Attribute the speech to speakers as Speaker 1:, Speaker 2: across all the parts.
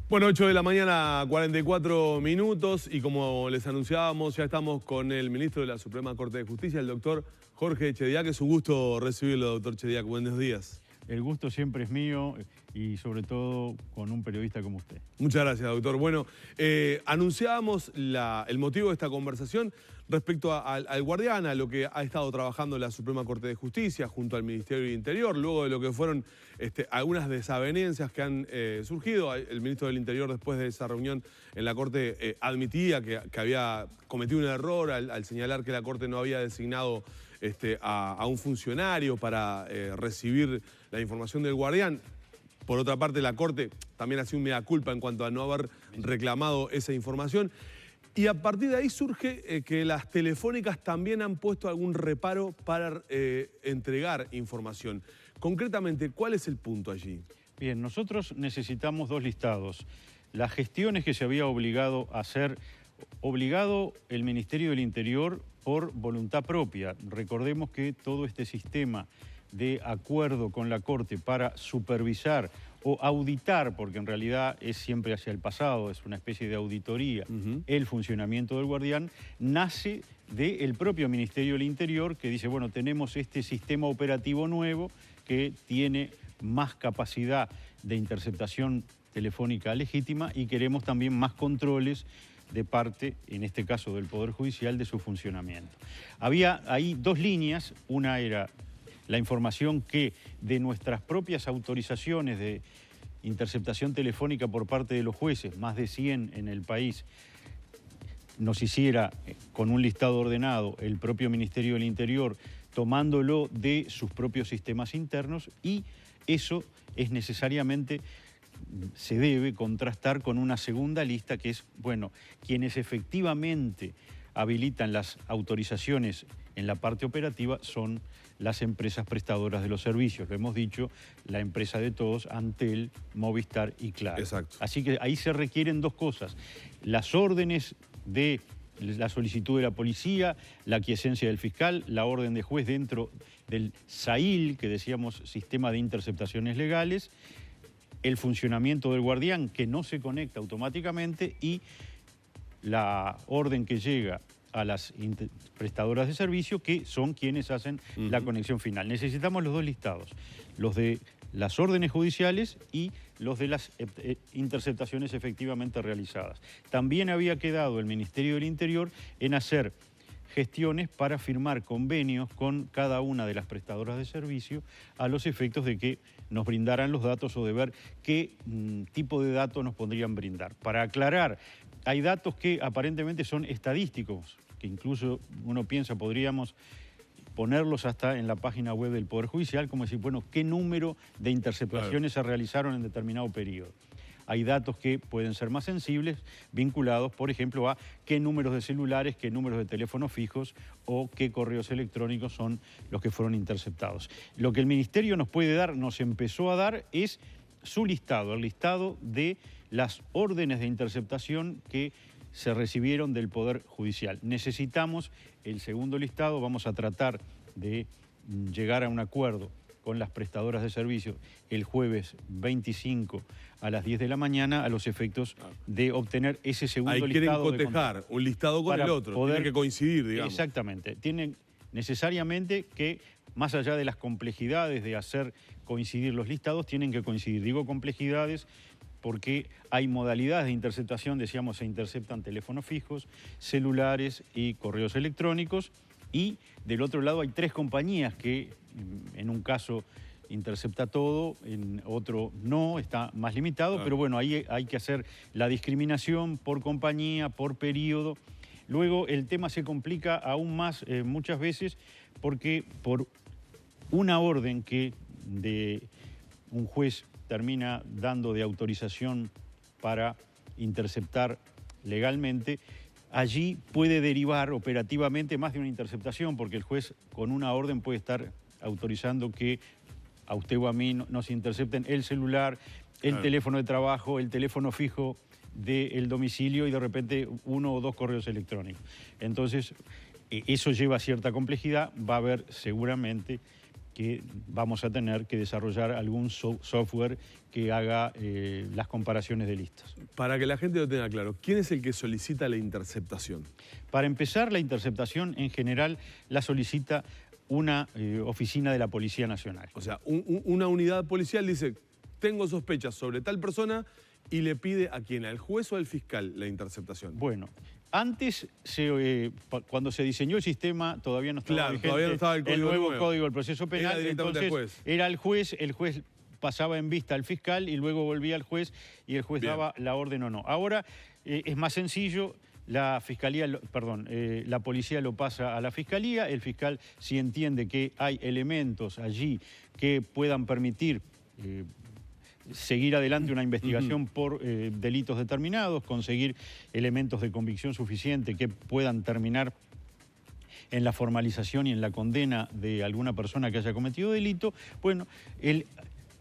Speaker 1: Bueno, 8 de la mañana, 44 minutos, y como les anunciábamos, ya estamos con el ministro de la Suprema Corte de Justicia, el doctor Jorge Chediak. Es un gusto recibirlo, doctor Chediak. Buenos días.
Speaker 2: El gusto siempre es mío y sobre todo con un periodista como usted.
Speaker 1: Muchas gracias, doctor. Bueno, anunciábamos el motivo de esta conversación respecto al Guardián, a lo que ha estado trabajando la Suprema Corte de Justicia junto al Ministerio del Interior, luego de lo que fueron algunas desavenencias que han surgido. El ministro del Interior, después de esa reunión en la Corte, admitía que había cometido un error al señalar que la Corte no había designado a un funcionario para recibir la información del Guardián. Por otra parte, la Corte también hacía un mea culpa en cuanto a no haber reclamado esa información. Y a partir de ahí surge que las telefónicas también han puesto algún reparo para entregar información. Concretamente, ¿cuál es el punto allí?
Speaker 2: Bien, nosotros necesitamos dos listados. Las gestiones que se había obligado a hacer, obligado el Ministerio del Interior por voluntad propia. Recordemos que todo este sistema de acuerdo con la Corte para supervisar o auditar, porque en realidad es siempre hacia el pasado, es una especie de auditoría, el funcionamiento del Guardián, nace del propio Ministerio del Interior, que dice, bueno, tenemos este sistema operativo nuevo que tiene más capacidad de interceptación telefónica legítima y queremos también más controles de parte, en este caso del Poder Judicial, de su funcionamiento. Había ahí dos líneas, una era la información que de nuestras propias autorizaciones de interceptación telefónica por parte de los jueces, más de 100 en el país, nos hiciera con un listado ordenado el propio Ministerio del Interior, tomándolo de sus propios sistemas internos, y eso es necesariamente, se debe contrastar con una segunda lista que es, bueno, quienes efectivamente habilitan las autorizaciones en la parte operativa son las empresas prestadoras de los servicios. Lo hemos dicho, la empresa de todos, Antel, Movistar y Claro.
Speaker 1: Exacto.
Speaker 2: Así que ahí se requieren dos cosas: las órdenes de la solicitud de la policía, la aquiescencia del fiscal, la orden de juez dentro del SAIL, que decíamos Sistema de Interceptaciones Legales, el funcionamiento del Guardián, que no se conecta automáticamente, y la orden que llega a las prestadoras de servicio, que son quienes hacen la conexión final. Necesitamos los dos listados, los de las órdenes judiciales y los de las interceptaciones efectivamente realizadas. También había quedado el Ministerio del Interior en hacer gestiones para firmar convenios con cada una de las prestadoras de servicio a los efectos de que nos brindaran los datos o de ver qué tipo de datos nos podrían brindar. Para aclarar, hay datos que aparentemente son estadísticos, que incluso uno piensa podríamos ponerlos hasta en la página web del Poder Judicial, como decir, bueno, qué número de interceptaciones se realizaron en determinado periodo. Hay datos que pueden ser más sensibles, vinculados, por ejemplo, a qué números de celulares, qué números de teléfonos fijos o qué correos electrónicos son los que fueron interceptados. Lo que el Ministerio nos puede dar, nos empezó a dar, es su listado, el listado de las órdenes de interceptación que se recibieron del Poder Judicial. Necesitamos el segundo listado, vamos a tratar de llegar a un acuerdo con las prestadoras de servicios el jueves 25 a las 10 de la mañana a los efectos de obtener ese segundo listado.
Speaker 1: Quieren cotejar un listado con el otro, tienen que coincidir, digamos.
Speaker 2: Exactamente, tienen necesariamente que, más allá de las complejidades de hacer coincidir los listados, tienen que coincidir. Digo complejidades porque hay modalidades de interceptación, decíamos, se interceptan teléfonos fijos, celulares y correos electrónicos, y del otro lado hay tres compañías que en un caso intercepta todo, en otro no, está más limitado, claro. Pero bueno, ahí hay que hacer la discriminación por compañía, por periodo. Luego el tema se complica aún más muchas veces porque por una orden que de un juez termina dando de autorización para interceptar legalmente, allí puede derivar operativamente más de una interceptación, porque el juez con una orden puede estar autorizando que a usted o a mí nos intercepten el celular, el teléfono de trabajo, el teléfono fijo del domicilio y de repente uno o dos correos electrónicos. Entonces, eso lleva cierta complejidad. Va a haber seguramente que vamos a tener que desarrollar algún software que haga las comparaciones de listas.
Speaker 1: Para que la gente lo tenga claro, ¿quién es el que solicita la interceptación?
Speaker 2: Para empezar, la interceptación en general la solicita una oficina de la Policía Nacional.
Speaker 1: O sea, una unidad policial dice, tengo sospechas sobre tal persona y le pide a quién, al juez o al fiscal la interceptación.
Speaker 2: Bueno, antes, cuando se diseñó el sistema, todavía no estaba vigente
Speaker 1: todavía no estaba el
Speaker 2: nuevo Código del Proceso Penal.
Speaker 1: Entonces,
Speaker 2: era el juez pasaba en vista al fiscal y luego volvía al juez y el juez daba la orden o no. Ahora es más sencillo. La policía lo pasa a la fiscalía, el fiscal, si entiende que hay elementos allí que puedan permitir seguir adelante una investigación por delitos determinados, conseguir elementos de convicción suficiente que puedan terminar en la formalización y en la condena de alguna persona que haya cometido delito, bueno, él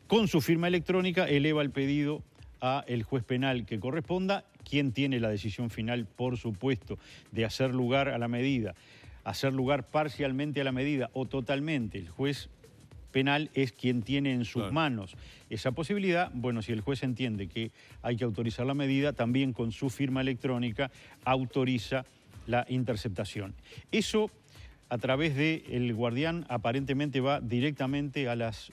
Speaker 2: con su firma electrónica eleva el pedido al juez penal que corresponda, quien tiene la decisión final, por supuesto, de hacer lugar a la medida, hacer lugar parcialmente a la medida o totalmente. El juez penal es quien tiene en sus manos esa posibilidad. Bueno, si el juez entiende que hay que autorizar la medida, también con su firma electrónica autoriza la interceptación. Eso, a través del guardián, aparentemente va directamente a las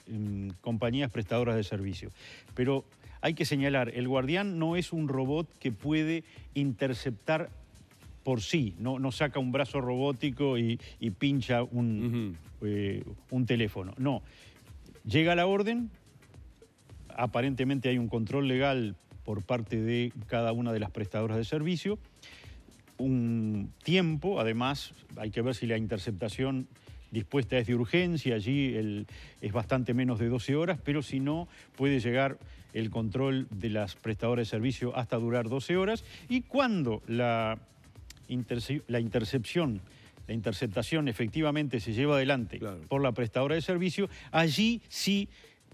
Speaker 2: compañías prestadoras de servicio. Pero hay que señalar, el guardián no es un robot que puede interceptar por sí, no saca un brazo robótico y pincha un teléfono. No, llega la orden, aparentemente hay un control legal por parte de cada una de las prestadoras de servicio, un tiempo, además hay que ver si la interceptación dispuesta es de urgencia, allí es bastante menos de 12 horas, pero si no, puede llegar el control de las prestadoras de servicio hasta durar 12 horas, y cuando la interceptación efectivamente se lleva adelante por la prestadora de servicio, allí sí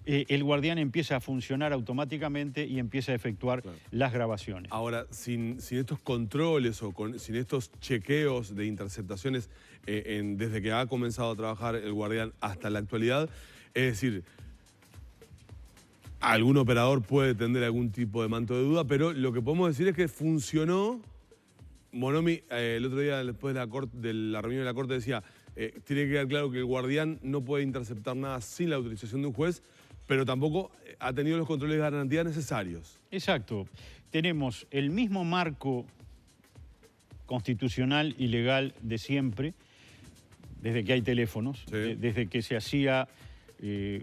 Speaker 2: el guardián empieza a funcionar automáticamente y empieza a efectuar las grabaciones.
Speaker 1: Ahora, sin estos controles o sin estos chequeos de interceptaciones desde que ha comenzado a trabajar el guardián hasta la actualidad, es decir, algún operador puede tener algún tipo de manto de duda, pero lo que podemos decir es que funcionó. Bonomi, el otro día, después de la reunión de la Corte, decía, tiene que quedar claro que el guardián no puede interceptar nada sin la autorización de un juez, pero tampoco ha tenido los controles de garantía necesarios.
Speaker 2: Exacto. Tenemos el mismo marco constitucional y legal de siempre, desde que hay teléfonos, desde que se hacía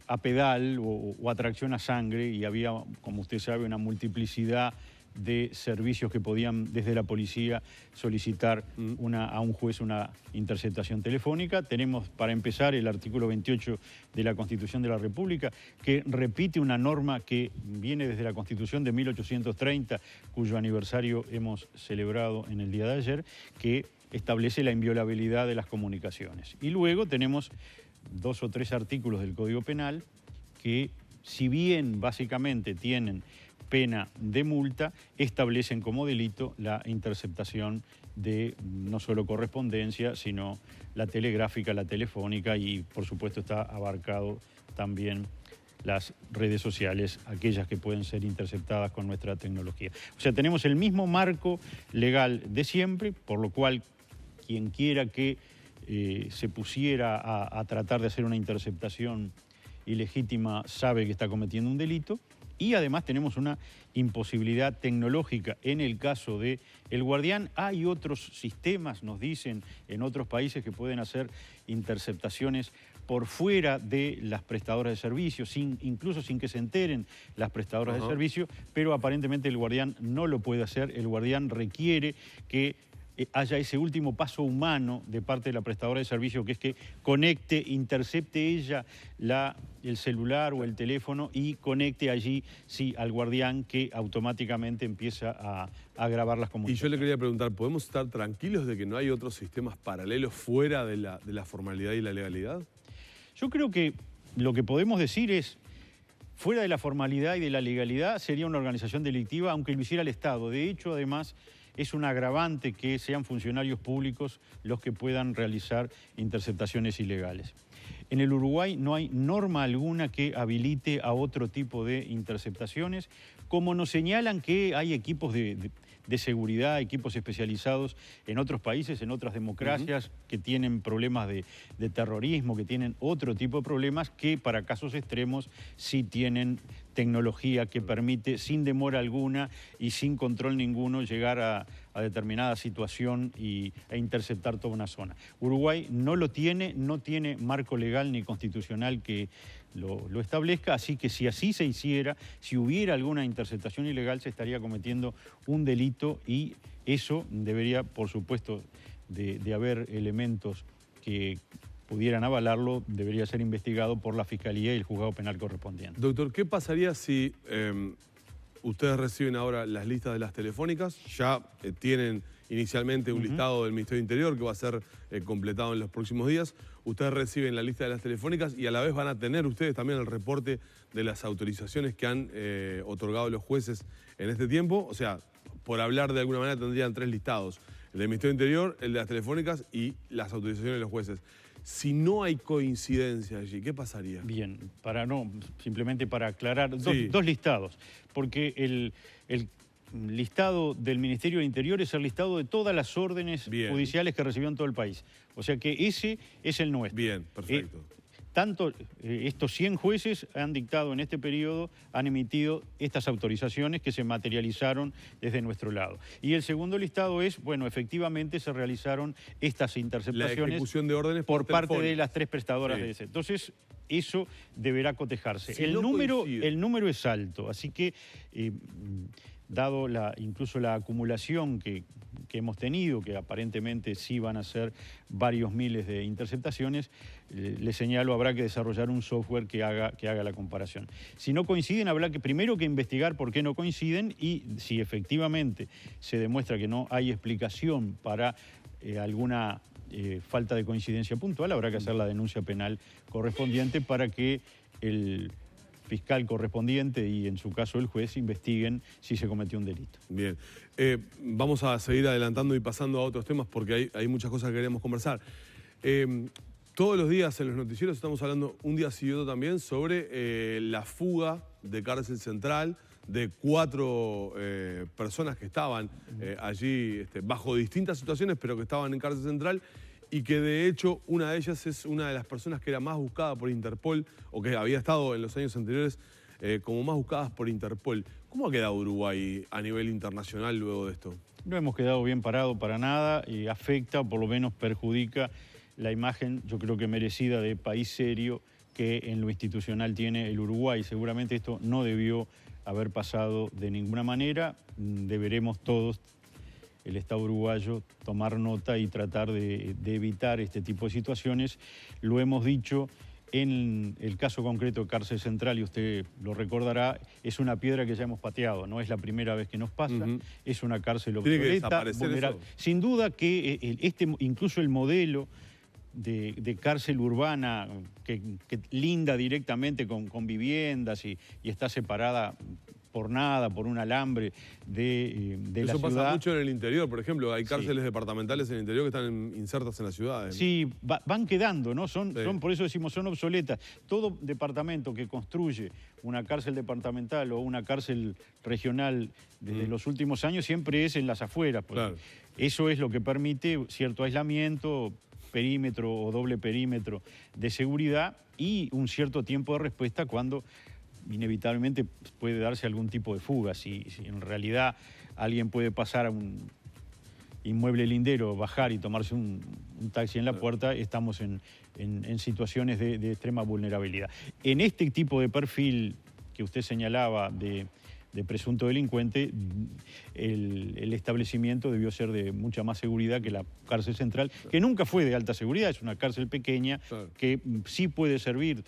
Speaker 2: a pedal o a tracción a sangre, y había, como usted sabe, una multiplicidad de servicios que podían desde la policía solicitar a un juez una interceptación telefónica. Tenemos, para empezar, el artículo 28 de la Constitución de la República, que repite una norma que viene desde la Constitución de 1830, cuyo aniversario hemos celebrado en el día de ayer, que establece la inviolabilidad de las comunicaciones. Y luego tenemos 2 o 3 artículos del Código Penal que, si bien básicamente tienen pena de multa, establecen como delito la interceptación de no solo correspondencia, sino la telegráfica, la telefónica, y por supuesto está abarcado también las redes sociales, aquellas que pueden ser interceptadas con nuestra tecnología. O sea, tenemos el mismo marco legal de siempre, por lo cual quien quiera que se pusiera a tratar de hacer una interceptación ilegítima sabe que está cometiendo un delito. Y además tenemos una imposibilidad tecnológica en el caso del guardián. Hay otros sistemas, nos dicen, en otros países que pueden hacer interceptaciones por fuera de las prestadoras de servicios, incluso sin que se enteren las prestadoras de servicio, pero aparentemente el guardián no lo puede hacer. El guardián requiere que haya ese último paso humano de parte de la prestadora de servicio, que es que conecte, intercepte ella el celular o el teléfono y conecte allí, sí, al guardián, que automáticamente empieza a grabar las comunicaciones.
Speaker 1: Y yo le quería preguntar, ¿podemos estar tranquilos de que no hay otros sistemas paralelos fuera de la formalidad y la legalidad?
Speaker 2: Yo creo que lo que podemos decir es, fuera de la formalidad y de la legalidad, sería una organización delictiva, aunque lo hiciera el Estado. De hecho, además, es un agravante que sean funcionarios públicos los que puedan realizar interceptaciones ilegales. En el Uruguay no hay norma alguna que habilite a otro tipo de interceptaciones, como nos señalan que hay equipos de seguridad, equipos especializados en otros países, en otras democracias, que tienen problemas de terrorismo, que tienen otro tipo de problemas, que para casos extremos sí tienen tecnología que permite, sin demora alguna y sin control ninguno, llegar a determinada situación e interceptar toda una zona. Uruguay no lo tiene, no tiene marco legal ni constitucional que lo establezca, así que si así se hiciera, si hubiera alguna interceptación ilegal, se estaría cometiendo un delito y eso debería, por supuesto, de haber elementos que pudieran avalarlo, debería ser investigado por la Fiscalía y el Juzgado Penal correspondiente.
Speaker 1: Doctor, ¿qué pasaría si ustedes reciben ahora las listas de las telefónicas? Ya tienen inicialmente un listado del Ministerio del Interior que va a ser completado en los próximos días. Ustedes reciben la lista de las telefónicas y a la vez van a tener ustedes también el reporte de las autorizaciones que han otorgado los jueces en este tiempo. O sea, por hablar de alguna manera tendrían 3 listados: el del Ministerio del Interior, el de las telefónicas y las autorizaciones de los jueces. Si no hay coincidencia allí, ¿qué pasaría?
Speaker 2: Bien, simplemente para aclarar, dos listados, porque el listado del Ministerio del Interior es el listado de todas las órdenes judiciales que recibió en todo el país. O sea que ese es el nuestro.
Speaker 1: Bien, perfecto.
Speaker 2: Estos 100 jueces han dictado en este periodo, han emitido estas autorizaciones que se materializaron desde nuestro lado. Y el segundo listado es, bueno, efectivamente se realizaron estas interceptaciones,
Speaker 1: la ejecución de órdenes
Speaker 2: por parte de las 3 prestadoras de ese. Entonces, eso deberá cotejarse. Si el número es alto, así que dado incluso la acumulación que hemos tenido, que aparentemente sí van a ser varios miles de interceptaciones, le señalo, habrá que desarrollar un software que haga la comparación. Si no coinciden, habrá que primero que investigar por qué no coinciden y si efectivamente se demuestra que no hay explicación para alguna falta de coincidencia puntual, habrá que hacer la denuncia penal correspondiente para que el fiscal correspondiente y en su caso el juez investiguen si se cometió un delito.
Speaker 1: Bien, vamos a seguir adelantando y pasando a otros temas porque hay muchas cosas que queremos conversar. Todos los días en los noticieros estamos hablando, un día sí y otro también, sobre la fuga de Cárcel Central de 4 personas que estaban allí bajo distintas situaciones, pero que estaban en Cárcel Central, y que de hecho una de ellas es una de las personas que era más buscada por Interpol, o que había estado en los años anteriores como más buscadas por Interpol. ¿Cómo ha quedado Uruguay a nivel internacional luego de esto?
Speaker 2: No hemos quedado bien parados para nada y afecta, o por lo menos perjudica, la imagen, yo creo que merecida, de país serio que en lo institucional tiene el Uruguay. Seguramente esto no debió haber pasado de ninguna manera. Deberemos todos, el Estado uruguayo, tomar nota y tratar de evitar este tipo de situaciones. Lo hemos dicho en el caso concreto de Cárcel Central, y usted lo recordará, es una piedra que ya hemos pateado, no es la primera vez que nos pasa, es una cárcel obsoleta, vulnerable. Sin duda que incluso el modelo de cárcel urbana que linda directamente con viviendas y está separada por nada, por un alambre de la ciudad.
Speaker 1: Eso pasa mucho en el interior, por ejemplo, hay cárceles departamentales en el interior que están insertas en las ciudades.
Speaker 2: Sí, van quedando, ¿no? Son, por eso decimos, son obsoletas. Todo departamento que construye una cárcel departamental o una cárcel regional desde los últimos años siempre es en las afueras, porque eso es lo que permite cierto aislamiento, perímetro o doble perímetro de seguridad y un cierto tiempo de respuesta cuando inevitablemente puede darse algún tipo de fuga. Si en realidad alguien puede pasar a un inmueble lindero, bajar y tomarse un taxi en la puerta, estamos en situaciones de extrema vulnerabilidad. En este tipo de perfil que usted señalaba de presunto delincuente, el establecimiento debió ser de mucha más seguridad que la cárcel central, que nunca fue de alta seguridad, es una cárcel pequeña que sí puede servir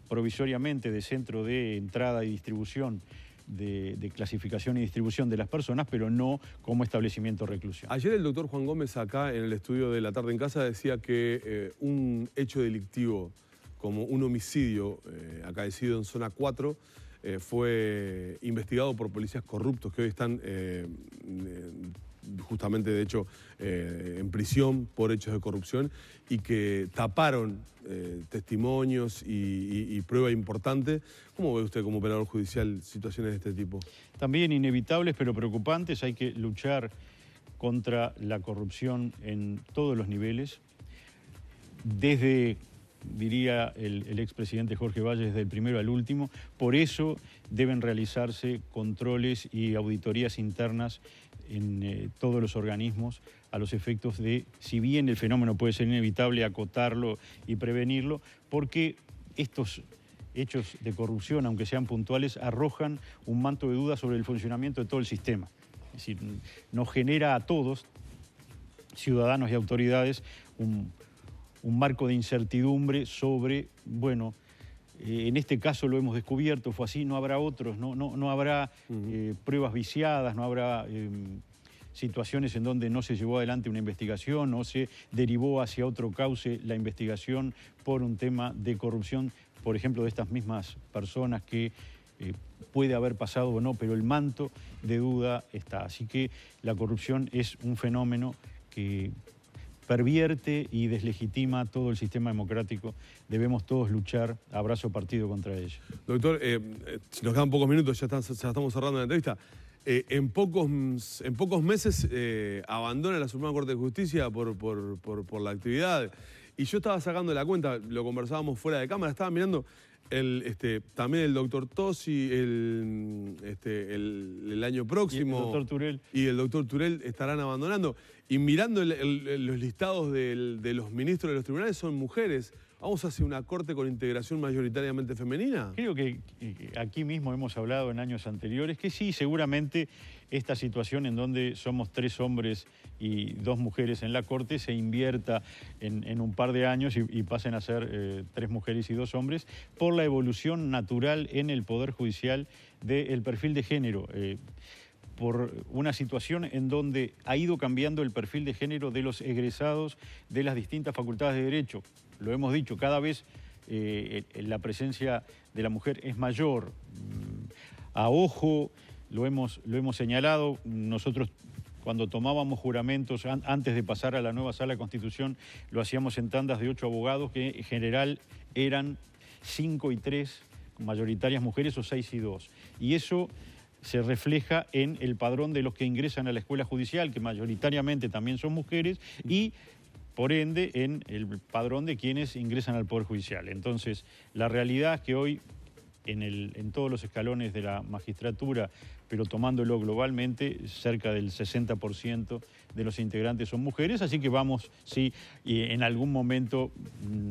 Speaker 2: provisoriamente de centro de entrada y distribución, de clasificación y distribución de las personas, pero no como establecimiento de reclusión.
Speaker 1: Ayer el doctor Juan Gómez, acá en el estudio de La Tarde en Casa, decía que un hecho delictivo como un homicidio acaecido en zona 4 fue investigado por policías corruptos que hoy están justamente de hecho en prisión por hechos de corrupción y que taparon testimonios y prueba importante. ¿Cómo ve usted como operador judicial situaciones de este tipo?
Speaker 2: También inevitables pero preocupantes. Hay que luchar contra la corrupción en todos los niveles, desde, diría el expresidente Jorge Valles, del primero al último. Por eso deben realizarse controles y auditorías internas en todos los organismos a los efectos de, si bien el fenómeno puede ser inevitable, acotarlo y prevenirlo, porque estos hechos de corrupción, aunque sean puntuales, arrojan un manto de dudas sobre el funcionamiento de todo el sistema. Es decir, nos genera a todos, ciudadanos y autoridades, un marco de incertidumbre sobre, bueno, en este caso lo hemos descubierto, fue así, no habrá otros, no habrá pruebas viciadas, no habrá situaciones en donde no se llevó adelante una investigación, no se derivó hacia otro cauce la investigación por un tema de corrupción, por ejemplo, de estas mismas personas que puede haber pasado o no, pero el manto de duda está. Así que la corrupción es un fenómeno que pervierte y deslegitima todo el sistema democrático. Debemos todos luchar a brazo partido contra ella.
Speaker 1: Doctor, si nos quedan pocos minutos, ya estamos cerrando la entrevista. En pocos meses abandona la Suprema Corte de Justicia por la actividad. Y yo estaba sacando la cuenta, lo conversábamos fuera de cámara, estaba mirando también el doctor Tosi el año próximo.
Speaker 2: Y el doctor Turel.
Speaker 1: Y el doctor Turel estarán abandonando. Y mirando los listados de los ministros de los tribunales son mujeres. ¿Vamos hacia una corte con integración mayoritariamente femenina?
Speaker 2: Creo que aquí mismo hemos hablado en años anteriores que sí, seguramente esta situación en donde somos 3 hombres y 2 mujeres en la Corte se invierta en un par de años y pasen a ser 3 mujeres y 2 hombres por la evolución natural en el Poder Judicial del perfil de género. Por una situación en donde ha ido cambiando el perfil de género de los egresados de las distintas facultades de Derecho. Lo hemos dicho, cada vez la presencia de la mujer es mayor. A ojo, lo hemos señalado, nosotros cuando tomábamos juramentos antes de pasar a la nueva Sala de Constitución, lo hacíamos en tandas de 8 abogados que en general eran 5 y 3, mayoritarias mujeres, o 6 y 2. Y eso se refleja en el padrón de los que ingresan a la escuela judicial, que mayoritariamente también son mujeres, y por ende en el padrón de quienes ingresan al Poder Judicial. Entonces, la realidad es que hoy, en todos los escalones de la magistratura, pero tomándolo globalmente, cerca del 60% de los integrantes son mujeres, así que vamos, sí, en algún momento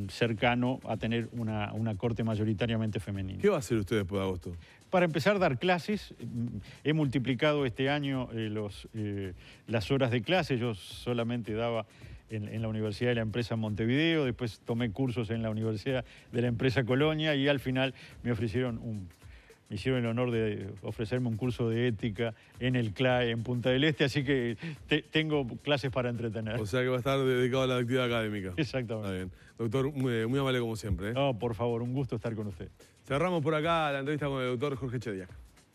Speaker 2: cercano a tener una corte mayoritariamente femenina.
Speaker 1: ¿Qué va a hacer usted después de agosto?
Speaker 2: Para empezar, dar clases. He multiplicado este año las horas de clase. Yo solamente daba en la Universidad de la Empresa Montevideo, después tomé cursos en la Universidad de la Empresa Colonia y al final me hicieron el honor de ofrecerme un curso de ética en el CLAE en Punta del Este, así que tengo clases para entretener.
Speaker 1: O sea que va a estar dedicado a la actividad académica.
Speaker 2: Exactamente.
Speaker 1: Está bien. Doctor, muy amable como siempre.
Speaker 2: No, por favor, un gusto estar con usted.
Speaker 1: Cerramos por acá la entrevista con el doctor Jorge Chediak.